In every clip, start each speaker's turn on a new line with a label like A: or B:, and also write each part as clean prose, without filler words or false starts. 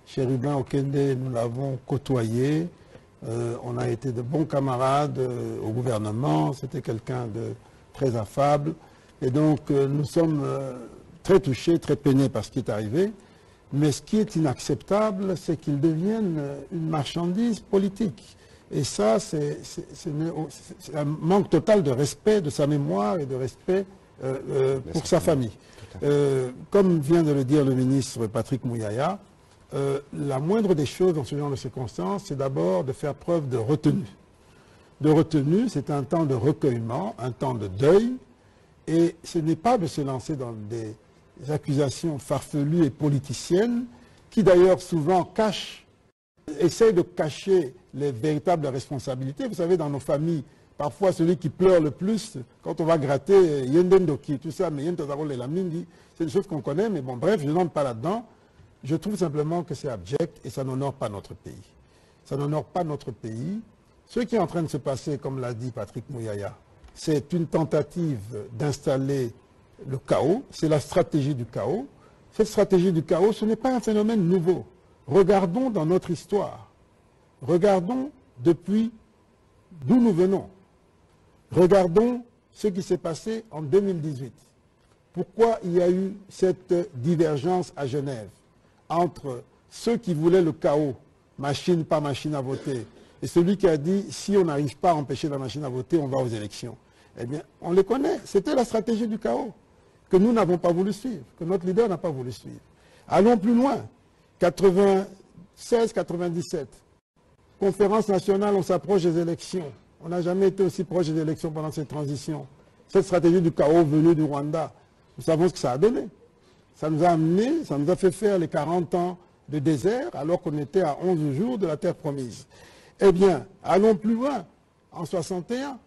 A: Chérubin Okende, nous l'avons côtoyé. On a été de bons camarades au gouvernement. C'était quelqu'un de très affable. Et donc, nous sommes très touchés, très peinés par ce qui est arrivé. Mais ce qui est inacceptable, c'est qu'il devienne une marchandise politique. Et ça, c'est un manque total de respect de sa mémoire et de respect pour sa famille. Comme vient de le dire le ministre Patrick Mouyaya, la moindre des choses dans ce genre de circonstances, c'est d'abord de faire preuve de retenue. De retenue, c'est un temps de recueillement, un temps de deuil, et ce n'est pas de se lancer dans des accusations farfelues et politiciennes, qui d'ailleurs souvent essayent de cacher les véritables responsabilités. Vous savez, dans nos familles, parfois celui qui pleure le plus, quand on va gratter, Yendendoki, tout ça, mais Yentazarol et Lamindi, c'est des choses qu'on connaît, mais bon, bref, je n'entre pas là-dedans. Je trouve simplement que c'est abject et ça n'honore pas notre pays. Ça n'honore pas notre pays. Ce qui est en train de se passer, comme l'a dit Patrick Mouyaya, c'est une tentative d'installer le chaos, c'est la stratégie du chaos. Cette stratégie du chaos, ce n'est pas un phénomène nouveau. Regardons dans notre histoire. Regardons depuis d'où nous venons. Regardons ce qui s'est passé en 2018. Pourquoi il y a eu cette divergence à Genève entre ceux qui voulaient le chaos, machine par machine à voter, et celui qui a dit, si on n'arrive pas à empêcher la machine à voter, on va aux élections. Eh bien, on les connaît. C'était la stratégie du chaos que nous n'avons pas voulu suivre, que notre leader n'a pas voulu suivre. Allons plus loin. 96-97, conférence nationale, on s'approche des élections. On n'a jamais été aussi proche des élections pendant cette transition. Cette stratégie du chaos venue du Rwanda, nous savons ce que ça a donné. Ça nous a amené, ça nous a fait faire les 40 ans de désert alors qu'on était à 11 jours de la terre promise. Eh bien, allons plus loin. En 61,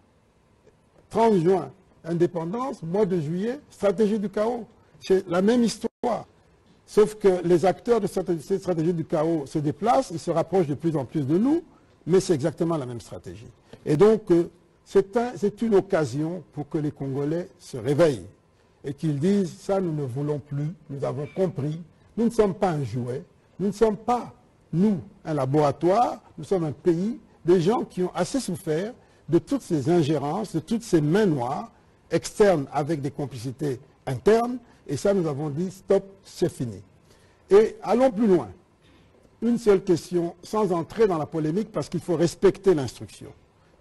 A: 30 juin, indépendance, mois de juillet, stratégie du chaos. C'est la même histoire. Sauf que les acteurs de cette stratégie du chaos se déplacent, ils se rapprochent de plus en plus de nous, mais c'est exactement la même stratégie. Et donc, c'est une occasion pour que les Congolais se réveillent et qu'ils disent, ça nous ne voulons plus, nous avons compris, nous ne sommes pas un jouet, nous ne sommes pas, nous, un laboratoire, nous sommes un pays, des gens qui ont assez souffert de toutes ces ingérences, de toutes ces mains noires, externes avec des complicités internes, et ça nous avons dit, stop, c'est fini. Et allons plus loin. Une seule question, sans entrer dans la polémique, parce qu'il faut respecter l'instruction.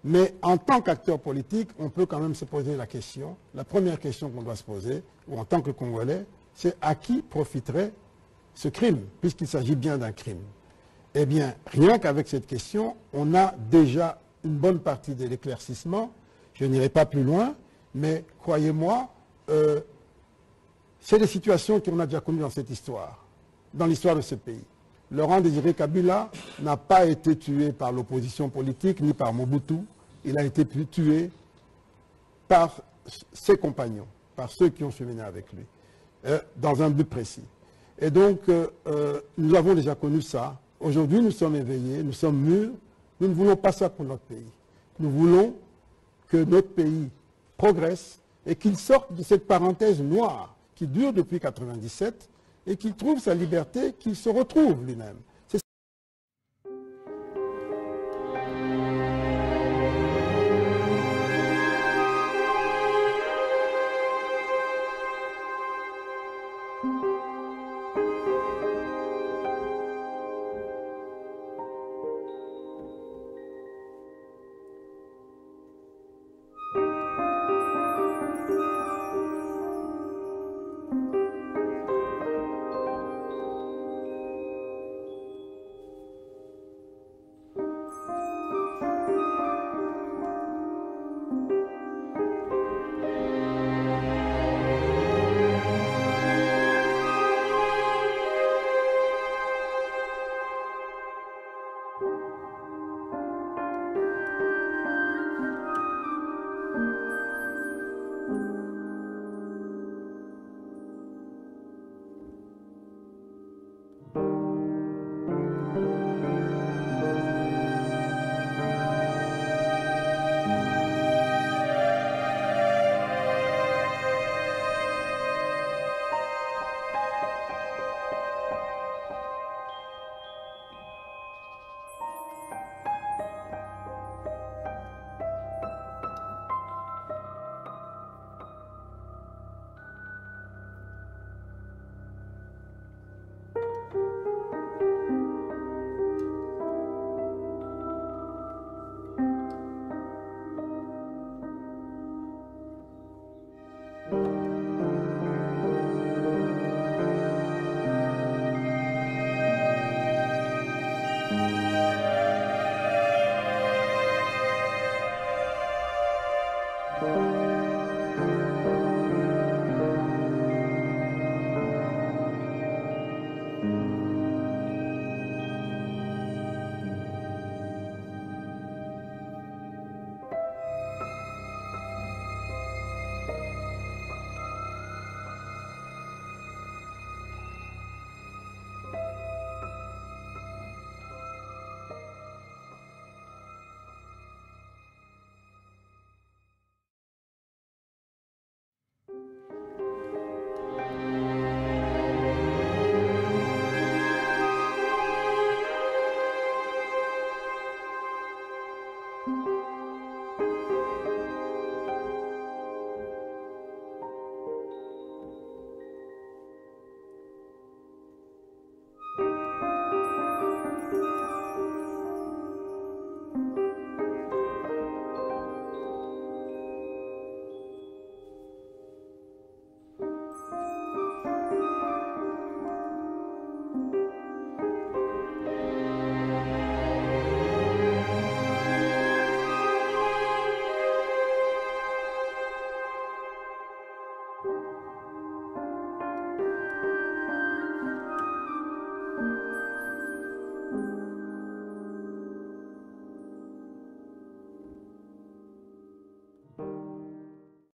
A: Mais en tant qu'acteur politique, on peut quand même se poser la question, la première question qu'on doit se poser, ou en tant que Congolais, c'est à qui profiterait ce crime, puisqu'il s'agit bien d'un crime. Eh bien, rien qu'avec cette question, on a déjà une bonne partie de l'éclaircissement. Je n'irai pas plus loin, mais croyez-moi, c'est des situations qu'on a déjà connues dans cette histoire, dans l'histoire de ce pays. Laurent Désiré Kabila n'a pas été tué par l'opposition politique ni par Mobutu. Il a été tué par ses compagnons, par ceux qui ont cheminé avec lui, dans un but précis. Et donc, nous avons déjà connu ça. Aujourd'hui, nous sommes éveillés, nous sommes mûrs. Nous ne voulons pas ça pour notre pays. Nous voulons que notre pays progresse et qu'il sorte de cette parenthèse noire qui dure depuis 1997 et qu'il trouve sa liberté, qu'il se retrouve lui-même.